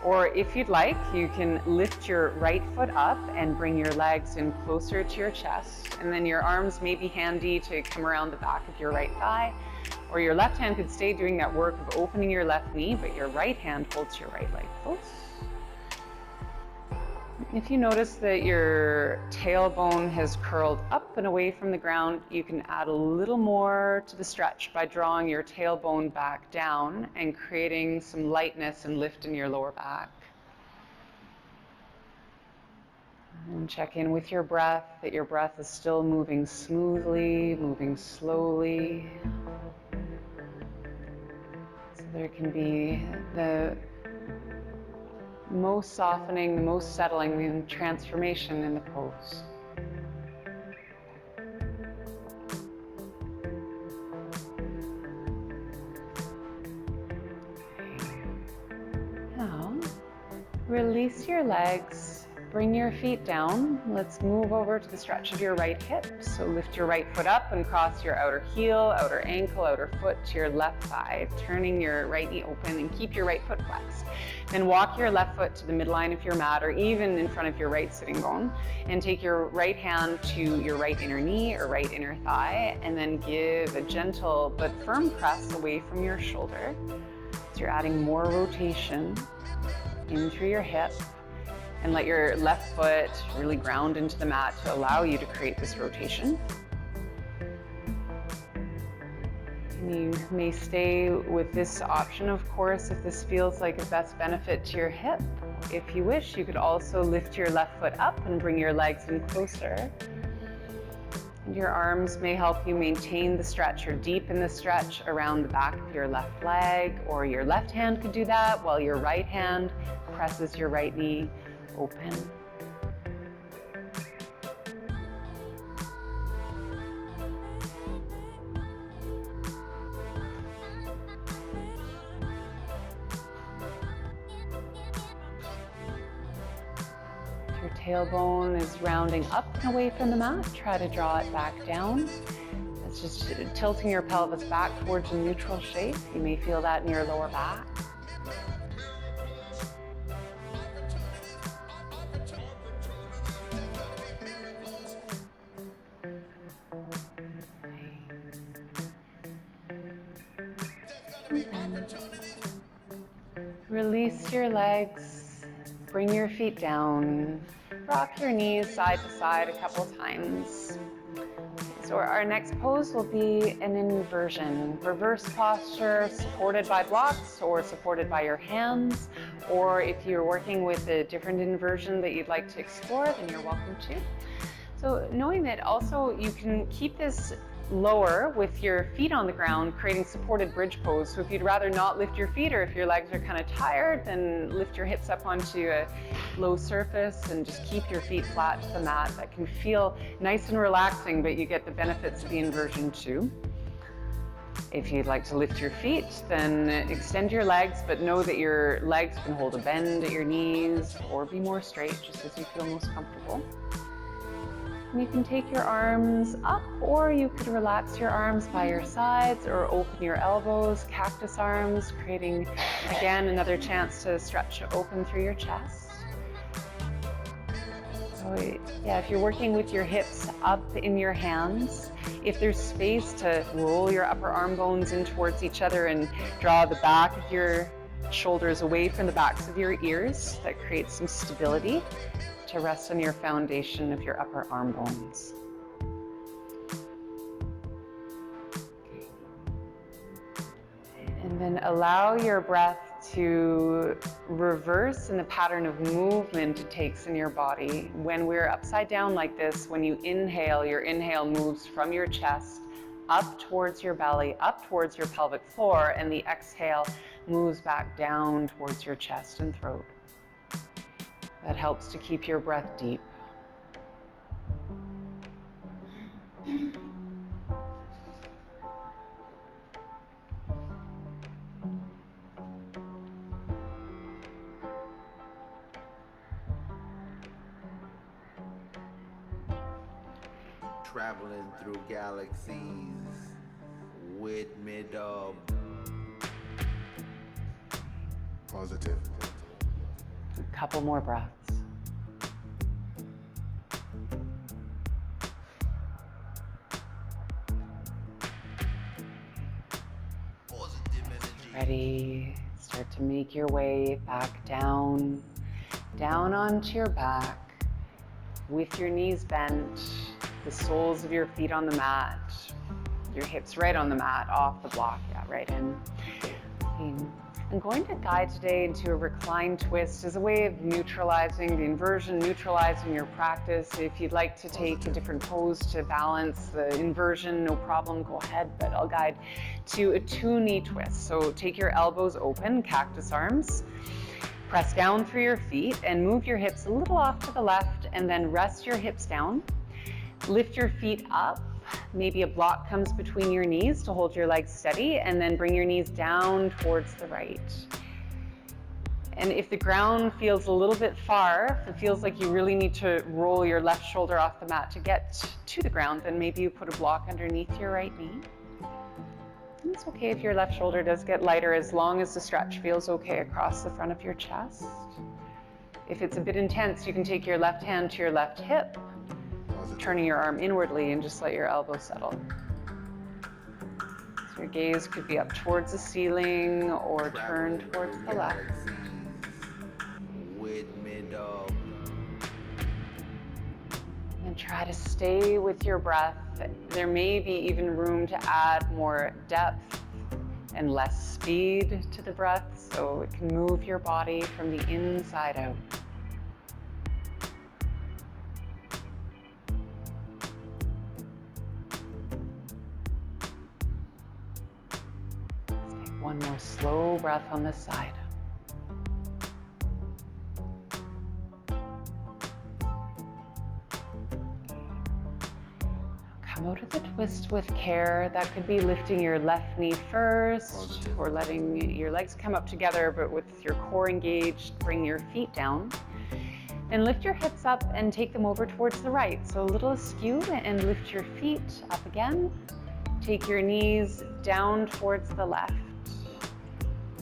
Or if you'd like, you can lift your right foot up and bring your legs in closer to your chest. And then your arms may be handy to come around the back of your right thigh. Or your left hand could stay doing that work of opening your left knee, but your right hand holds your right leg close. If you notice that your tailbone has curled up and away from the ground, you can add a little more to the stretch by drawing your tailbone back down and creating some lightness and lift in your lower back. And check in with your breath, that your breath is still moving smoothly, moving slowly. So there can be the most softening, the most settling, and transformation in the pose. Now, release your legs. Bring your feet down. Let's move over to the stretch of your right hip. So lift your right foot up and cross your outer heel, outer ankle, outer foot to your left thigh, turning your right knee open and keep your right foot flexed. Then walk your left foot to the midline of your mat or even in front of your right sitting bone and take your right hand to your right inner knee or right inner thigh and then give a gentle but firm press away from your shoulder. So you're adding more rotation in through your hip. And let your left foot really ground into the mat to allow you to create this rotation. And you may stay with this option, of course, if this feels like a best benefit to your hip. If you wish, you could also lift your left foot up and bring your legs in closer. And your arms may help you maintain the stretch or deepen the stretch around the back of your left leg, or your left hand could do that while your right hand presses your right knee open. If your tailbone is rounding up and away from the mat, try to draw it back down. That's just tilting your pelvis back towards a neutral shape. You may feel that in your lower back. Release your legs, bring your feet down, rock your knees side to side a couple times. So our next pose will be an inversion, reverse posture supported by blocks or supported by your hands, or if you're working with a different inversion that you'd like to explore, then you're welcome to. So knowing that also you can keep this lower with your feet on the ground, creating supported bridge pose. So if you'd rather not lift your feet, or if your legs are kind of tired, then lift your hips up onto a low surface and just keep your feet flat to the mat. That can feel nice and relaxing, but you get the benefits of the inversion too. If you'd like to lift your feet, then extend your legs, but know that your legs can hold a bend at your knees or be more straight, just as you feel most comfortable. You can take your arms up, or you could relax your arms by your sides or open your elbows, cactus arms, creating, again, another chance to stretch open through your chest. So, yeah, if you're working with your hips up in your hands, if there's space to roll your upper arm bones in towards each other and draw the back of your shoulders away from the backs of your ears, that creates some stability to rest on your foundation of your upper arm bones. And then allow your breath to reverse in the pattern of movement it takes in your body. When we're upside down like this, when you inhale, your inhale moves from your chest up towards your belly, up towards your pelvic floor, and the exhale moves back down towards your chest and throat. That helps to keep your breath deep. Traveling through galaxies with me, dog. Positive. A couple more breaths. Ready, start to make your way back down. down onto your back with your knees bent, the soles of your feet on the mat, your hips right on the mat, off the block, yeah, right in. I'm going to guide today into a reclined twist as a way of neutralizing the inversion, neutralizing your practice. If you'd like to take a different pose to balance the inversion, no problem, go ahead, but I'll guide to a 2-knee twist. So take your elbows open, cactus arms, press down through your feet and move your hips a little off to the left and then rest your hips down. Lift your feet up. Maybe a block comes between your knees to hold your legs steady, and then bring your knees down towards the right. And if the ground feels a little bit far, if it feels like you really need to roll your left shoulder off the mat to get to the ground, then maybe you put a block underneath your right knee. And it's okay if your left shoulder does get lighter as long as the stretch feels okay across the front of your chest. If it's a bit intense, you can take your left hand to your left hip, turning your arm inwardly, and just let your elbow settle. So your gaze could be up towards the ceiling or turned towards the left. With me, dog. And try to stay with your breath. There may be even room to add more depth and less speed to the breath, so it can move your body from the inside out. One more slow breath on this side. Come out of the twist with care. That could be lifting your left knee first, or letting your legs come up together, but with your core engaged, bring your feet down. Then lift your hips up and take them over towards the right. So a little askew, and lift your feet up again. Take your knees down towards the left.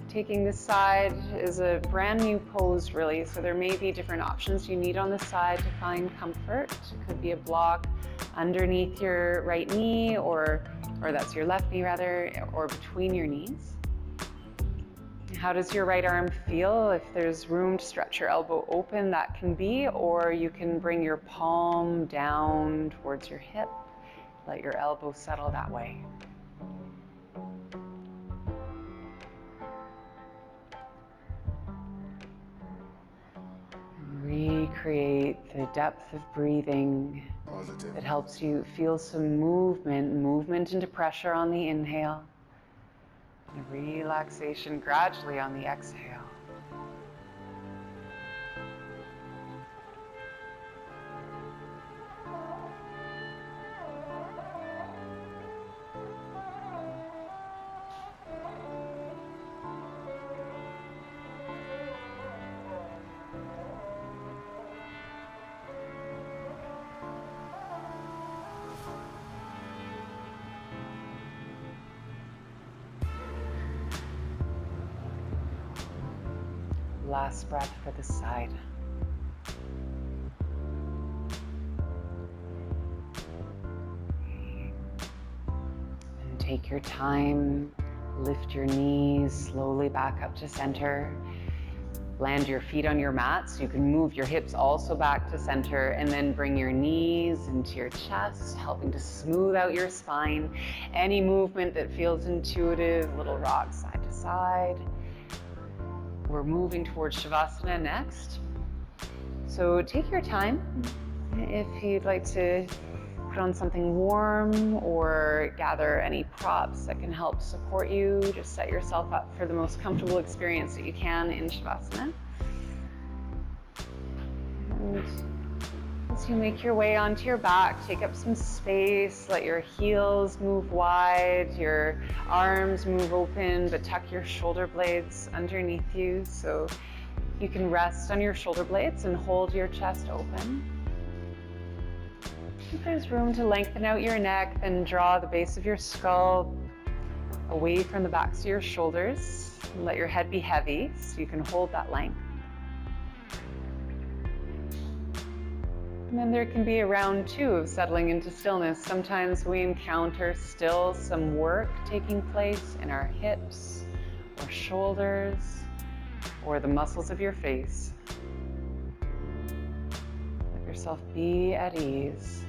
Taking this side is a brand new pose, really, so there may be different options you need on the side to find comfort. It could be a block underneath your right knee, or that's your left knee rather, or between your knees. How does your right arm feel? If there's room to stretch your elbow open, that can be, or you can bring your palm down towards your hip. Let your elbow settle that way. Recreate the depth of breathing that helps you feel some movement into pressure on the inhale, and relaxation gradually on the exhale. Last breath for the side. And take your time, lift your knees slowly back up to center. Land your feet on your mat so you can move your hips also back to center, and then bring your knees into your chest, helping to smooth out your spine. Any movement that feels intuitive, little rock side to side. We're moving towards Shavasana next. So take your time. If you'd like to put on something warm or gather any props that can help support you, just set yourself up for the most comfortable experience that you can in Shavasana. And as you make your way onto your back, take up some space, let your heels move wide, your arms move open, but tuck your shoulder blades underneath you so you can rest on your shoulder blades and hold your chest open. If there's room to lengthen out your neck, then draw the base of your skull away from the backs of your shoulders. And let your head be heavy so you can hold that length. And then there can be a round two of settling into stillness. Sometimes we encounter still some work taking place in our hips or shoulders or the muscles of your face. yourself be at ease.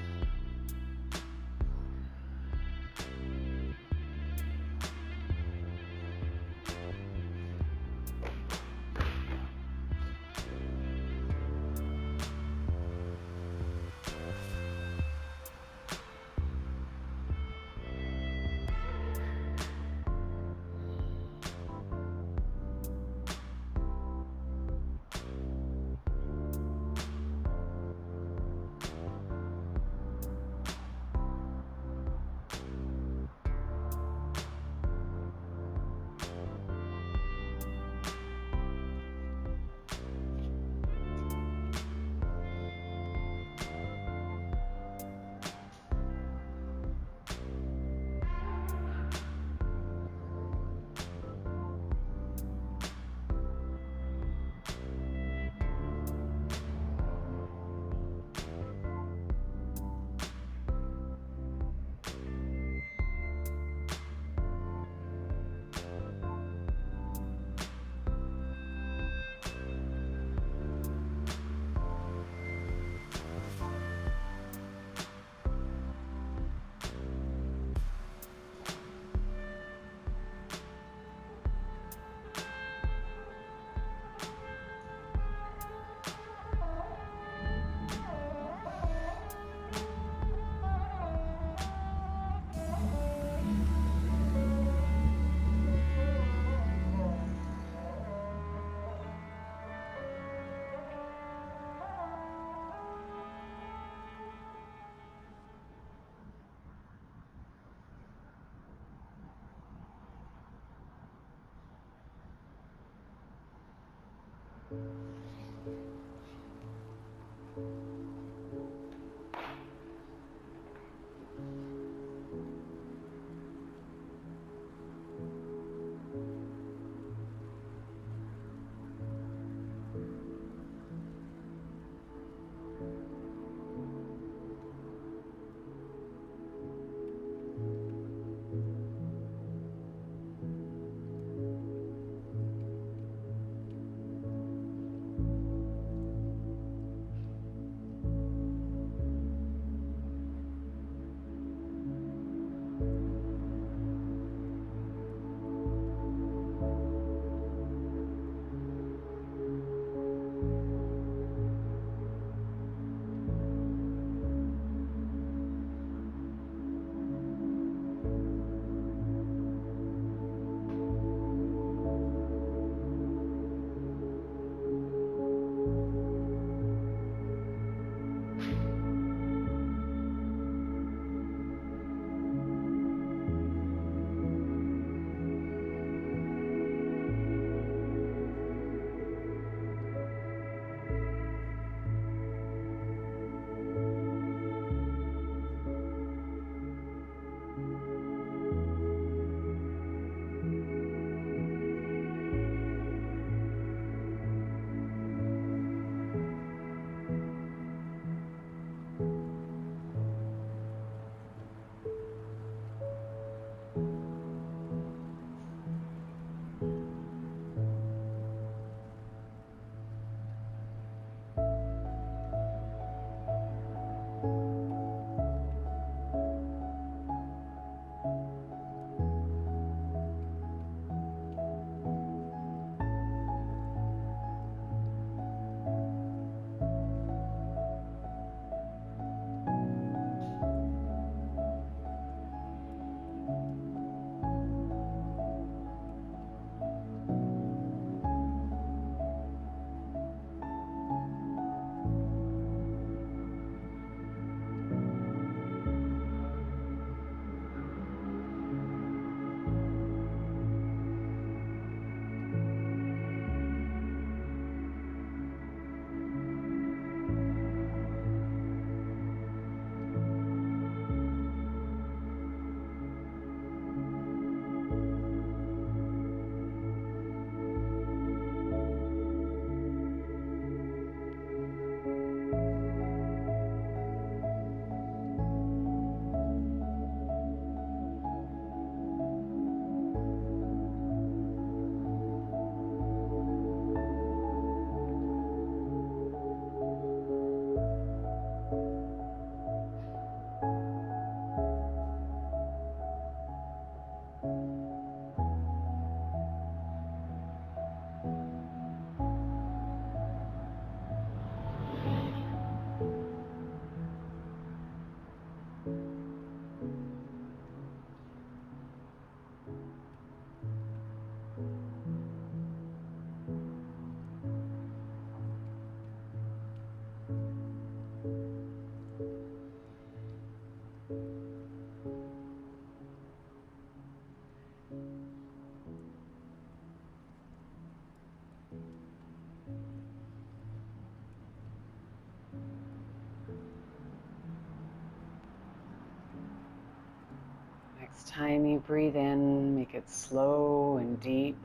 time you breathe in, make it slow and deep.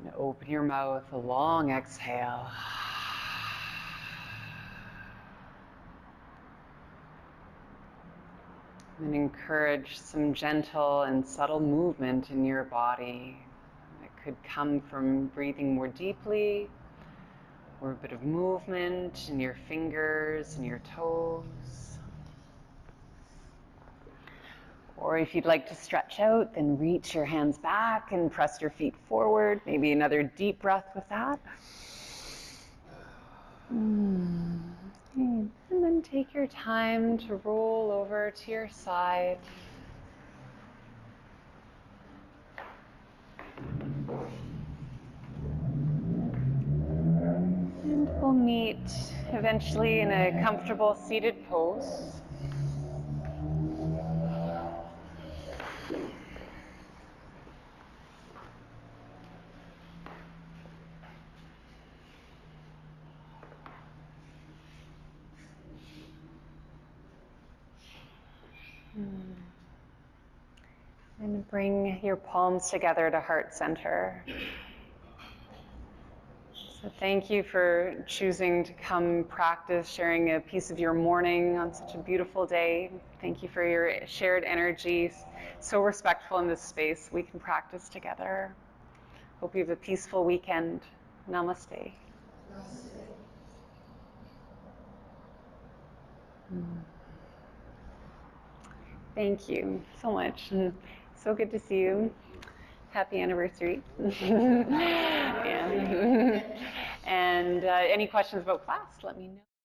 And open your mouth, a long exhale. And encourage some gentle and subtle movement in your body. It could come from breathing more deeply, or a bit of movement in your fingers and your toes. Or if you'd like to stretch out, then reach your hands back and press your feet forward. Maybe another deep breath with that. And then take your time to roll over to your side. And we'll meet eventually in a comfortable seated pose. And bring your palms together to heart center. So thank you for choosing to come practice, sharing a piece of your morning on such a beautiful day. Thank you for your shared energy. So respectful in this space. We can practice together. Hope you have a peaceful weekend. Namaste. Thank you so much. So good to see you. Happy anniversary. Yeah. And any questions about class, let me know.